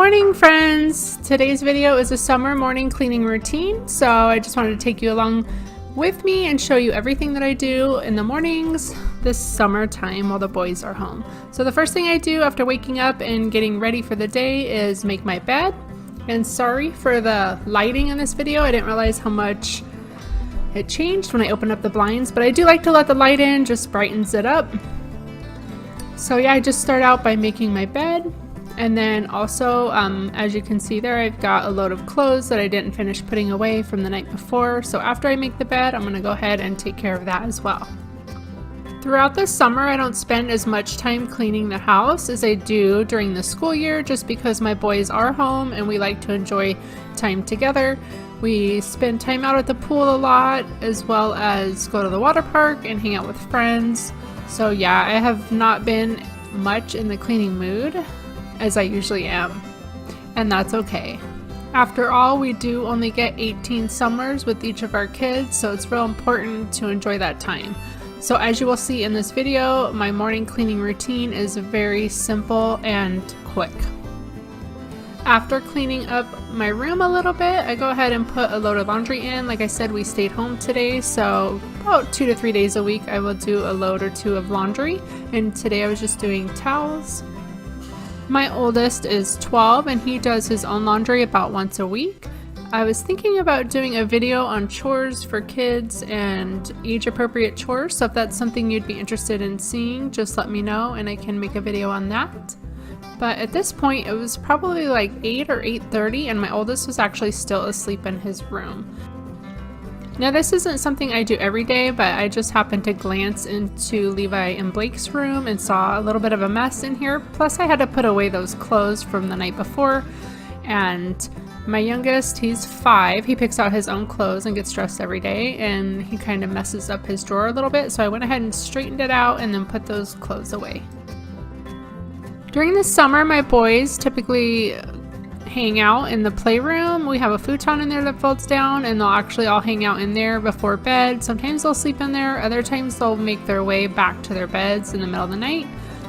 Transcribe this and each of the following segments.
morning, friends! Today's video is a summer morning cleaning routine, so I just wanted to take you along with me and show you everything that I do in the mornings this summertime while the boys are home. So the first thing I do after waking up and getting ready for the day is make my bed. And sorry for the lighting in this video, I didn't realize how much it changed when I opened up the blinds, but I do like to let the light in, just brightens it up. So yeah, I just start out by making my bed. And then also, as you can see there, I've got a load of clothes that I didn't finish putting away from the night before. So after I make the bed, I'm gonna go ahead and take care of that as well. Throughout the summer, I don't spend as much time cleaning the house as I do during the school year, just because my boys are home and we like to enjoy time together. We spend time out at the pool a lot, as well as go to the water park and hang out with friends. So yeah, I have not been much in the cleaning mood as I usually am, and that's okay. After all, we do only get 18 summers with each of our kids, so it's real important to enjoy that time. So as you will see in this video, my morning cleaning routine is very simple and quick. After cleaning up my room a little bit, I go ahead and put a load of laundry in. Like I said, we stayed home today, so about 2 to 3 days a week I will do a load or two of laundry, and today I was just doing towels. My oldest is 12 and he does his own laundry about once a week. I was thinking about doing a video on chores for kids and age appropriate chores, so if that's something you'd be interested in seeing, just let me know and I can make a video on that. But at this point it was probably like 8 or 8:30 and my oldest was actually still asleep in his room. Now this isn't something I do every day, but I just happened to glance into Levi and Blake's room and saw a little bit of a mess in here. Plus I had to put away those clothes from the night before. And my youngest, he's 5, he picks out his own clothes and gets dressed every day, and he kind of messes up his drawer a little bit. So I went ahead and straightened it out and then put those clothes away. During the summer, my boys typically hang out in the playroom. We have a futon in there that folds down, and they'll actually all hang out in there before bed. Sometimes they'll sleep in there, other times they'll make their way back to their beds in the middle of the night.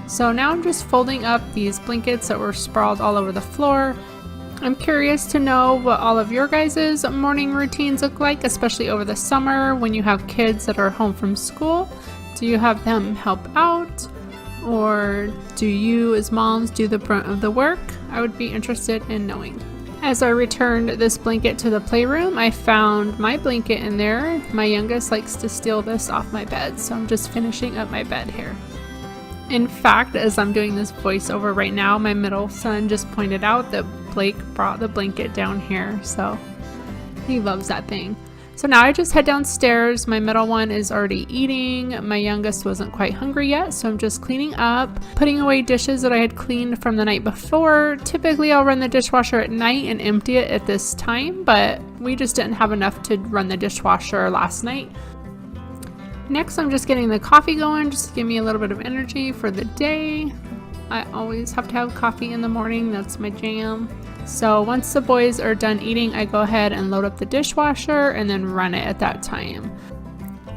So now I'm just folding up these blankets that were sprawled all over the floor. I'm curious to know what all of your guys' morning routines look like, especially over the summer when you have kids that are home from school. Do you have them help out? Or do you as moms do the brunt of the work? I would be interested in knowing. As I returned this blanket to the playroom, I found my blanket in there. My youngest likes to steal this off my bed, so I'm just finishing up my bed here. In fact, as I'm doing this voiceover right now, my middle son just pointed out that Blake brought the blanket down here, so he loves that thing. So now I just head downstairs. My middle one is already eating. My youngest wasn't quite hungry yet, so I'm just cleaning up, putting away dishes that I had cleaned from the night before. Typically I'll run the dishwasher at night and empty it at this time, but we just didn't have enough to run the dishwasher last night. Next, I'm just getting the coffee going, just to give me a little bit of energy for the day. I always have to have coffee in the morning, that's my jam. So once the boys are done eating, I go ahead and load up the dishwasher and then run it at that time.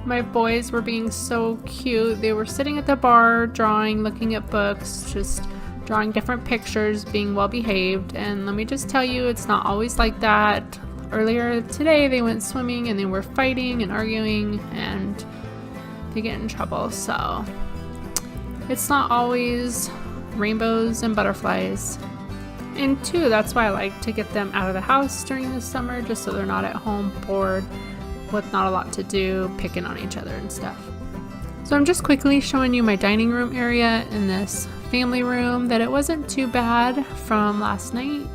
My boys were being so cute. They were sitting at the bar, drawing, looking at books, just drawing different pictures, being well behaved. And let me just tell you, it's not always like that. Earlier today, they went swimming and they were fighting and arguing and they get in trouble. So it's not always rainbows and butterflies. And two, that's why I like to get them out of the house during the summer, just so they're not at home bored with not a lot to do, picking on each other and stuff. So I'm just quickly showing you my dining room area in this family room, that it wasn't too bad from last night.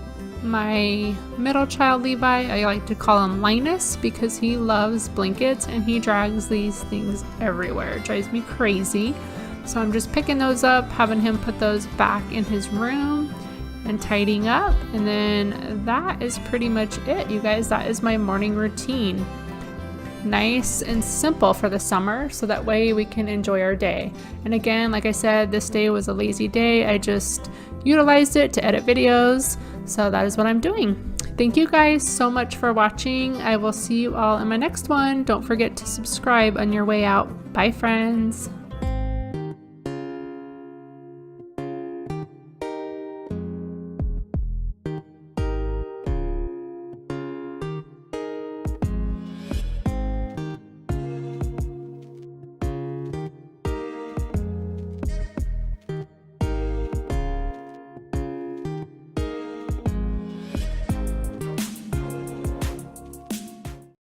My middle child Levi, I like to call him Linus because he loves blankets and he drags these things everywhere. It drives me crazy. So I'm just picking those up, having him put those back in his room and tidying up, and then that is pretty much it, you guys. That is my morning routine. Nice and simple for the summer, so that way we can enjoy our day. And again, like I said, this day was a lazy day. I just utilized it to edit videos, so that is what I'm doing. Thank you guys so much for watching. I will see you all in my next one. Don't forget to subscribe on your way out. Bye, friends.